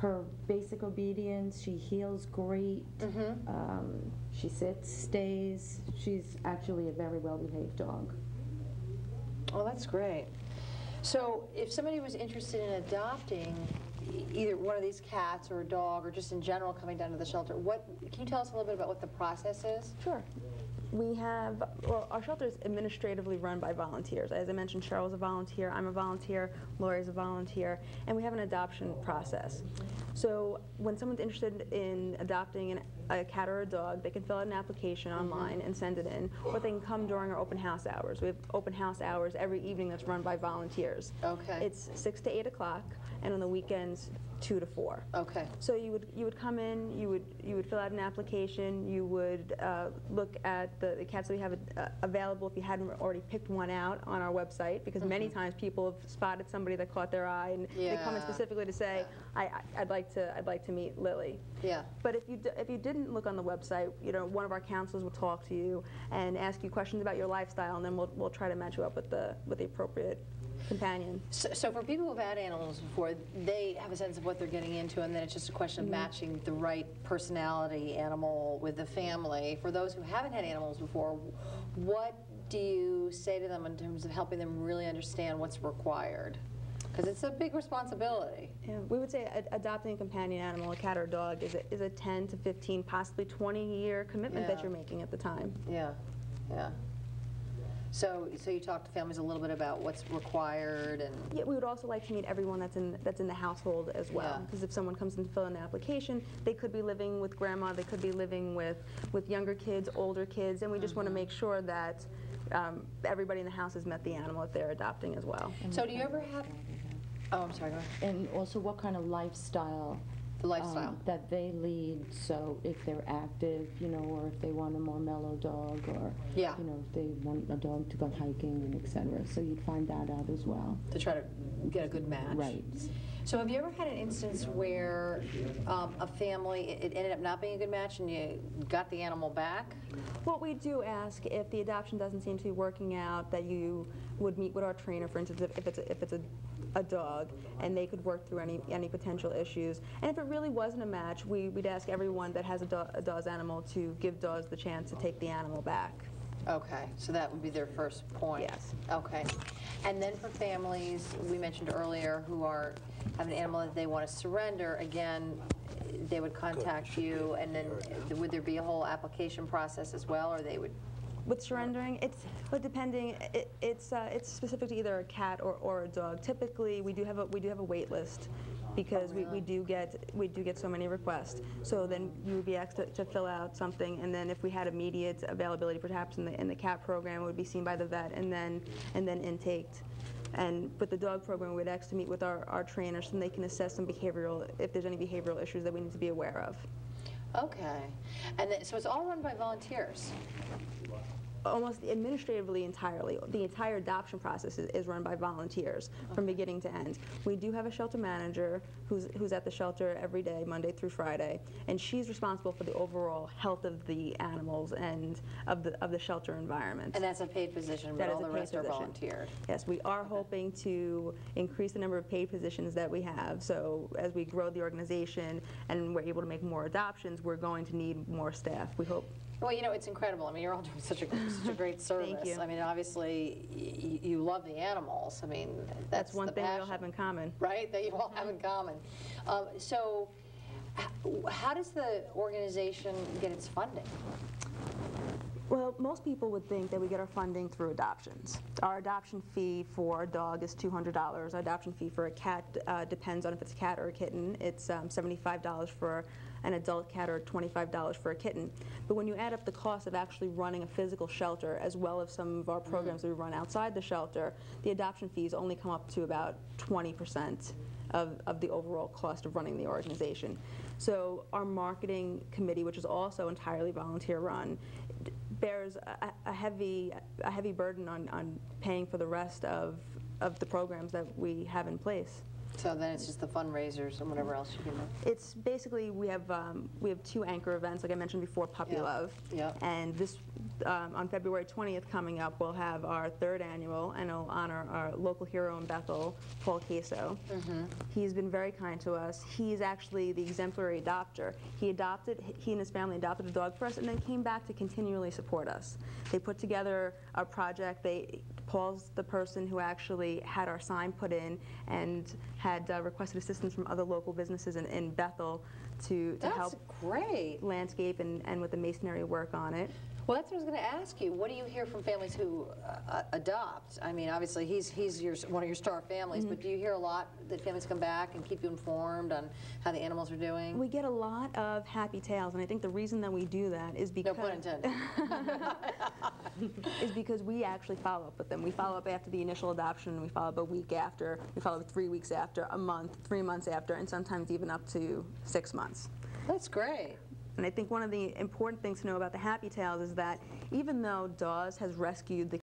her basic obedience. She heals great. She sits, stays. She's actually a very well-behaved dog. Oh, that's great. So if somebody was interested in adopting either one of these cats or a dog, or just in general coming down to the shelter, can you tell us a little bit about what the process is? Sure. We have, well, our shelter is administratively run by volunteers. As I mentioned, Cheryl's a volunteer, I'm a volunteer, Lori's a volunteer, and we have an adoption process. So when someone's interested in adopting a cat or a dog, they can fill out an application online and send it in, or they can come during our open house hours. We have open house hours every evening that's run by volunteers. Okay. It's 6 to 8 o'clock, and on the weekends, 2 to 4. Okay. So you would come in, you would fill out an application, you would look at the cats that we have available if you hadn't already picked one out on our website, because many times people have spotted somebody that caught their eye, and they come in specifically to say, I'd like to meet Lily. Yeah. But if you didn't look on the website, you know, one of our counselors will talk to you and ask you questions about your lifestyle, and then we'll try to match you up with the appropriate companion. So for people who've had animals before, they have a sense of what they're getting into, and then it's just a question of matching the right personality animal with the family. For those who haven't had animals before, what do you say to them in terms of helping them really understand what's required? Because it's a big responsibility. Yeah, we would say adopting a companion animal, a cat or a dog, is a 10 to 15, possibly 20-year commitment that you're making at the time. Yeah, yeah. So you talk to families a little bit about what's required, and yeah, we would also like to meet everyone that's in the household as well. Because if someone comes in to fill in an application, they could be living with grandma, they could be living with younger kids, older kids, and we just want to make sure that everybody in the house has met the animal that they're adopting as well. So do you ever have? Oh, I'm sorry. Go ahead. And also, what kind of lifestyle? That they lead, so if they're active, you know, or if they want a more mellow dog, or you know, if they want a dog to go hiking and etc. So you'd find that out as well. To try to get a good match. Right. So have you ever had an instance where a family, it ended up not being a good match and you got the animal back? Well, we do ask if the adoption doesn't seem to be working out, that you would meet with our trainer, for instance, if it's a dog, and they could work through any potential issues. And if it really wasn't a match, we'd ask everyone that has a DAWS animal to give DAWS the chance to take the animal back. Okay, so that would be their first point. Yes. Okay. And then for families, we mentioned earlier, who have an animal that they want to surrender, again, they would contact you, and then would there be a whole application process as well, or they would? With surrendering, it's specific to either a cat or a dog. Typically, we do have a wait list, because we do get so many requests. So then you would be asked to fill out something, and then if we had immediate availability, perhaps in the cat program, it would be seen by the vet and then intaked. And with the dog program, we'd ask to meet with our trainers, so they can assess some if there's any behavioral issues that we need to be aware of. Okay, and then, so it's all run by volunteers? Almost administratively entirely. The entire adoption process is run by volunteers from beginning to end. We do have a shelter manager who's at the shelter every day, Monday through Friday, and she's responsible for the overall health of the animals and of the shelter environment. And that's a paid position, but all the rest are volunteered. Yes, we are hoping to increase the number of paid positions that we have. So as we grow the organization and we're able to make more adoptions, we're going to need more staff, we hope. Well, you know, it's incredible. I mean, you're all doing such a great service. Thank you. I mean, obviously, you love the animals. I mean, that's one the thing passion, we all have in common. right? That you all have in common. So, how does the organization get its funding? Well, most people would think that we get our funding through adoptions. Our adoption fee for a dog is $200. Our adoption fee for a cat depends on if it's a cat or a kitten. It's $75 for an adult cat or $25 for a kitten. But when you add up the cost of actually running a physical shelter, as well as some of our programs that we run outside the shelter, the adoption fees only come up to about 20% of the overall cost of running the organization. So our marketing committee, which is also entirely volunteer run, bears a heavy burden on paying for the rest of the programs that we have in place. So then it's just the fundraisers and whatever else you can do. It's basically, we have 2 anchor events, like I mentioned before, Puppy Love. Yep. And this, on February 20th coming up, we'll have our 3rd annual, and it'll honor our local hero in Bethel, Paul Queso. He's been very kind to us. He's actually the exemplary adopter. He and his family adopted a dog for us and then came back to continually support us. They put together a project. Paul's the person who actually had our sign put in and had requested assistance from other local businesses in Bethel to help landscape and with the masonry work on it. Well, that's what I was going to ask you. What do you hear from families who adopt? I mean, obviously, he's one of your star families, but do you hear a lot that families come back and keep you informed on how the animals are doing? We get a lot of happy tales, and I think the reason that we do that is because... No pun intended. is because we actually follow up with them. We follow up after the initial adoption, we follow up a week after, we follow up 3 weeks after, a month, 3 months after, and sometimes even up to 6 months. That's great. And I think one of the important things to know about the Happy Tales is that even though DAWS has rescued the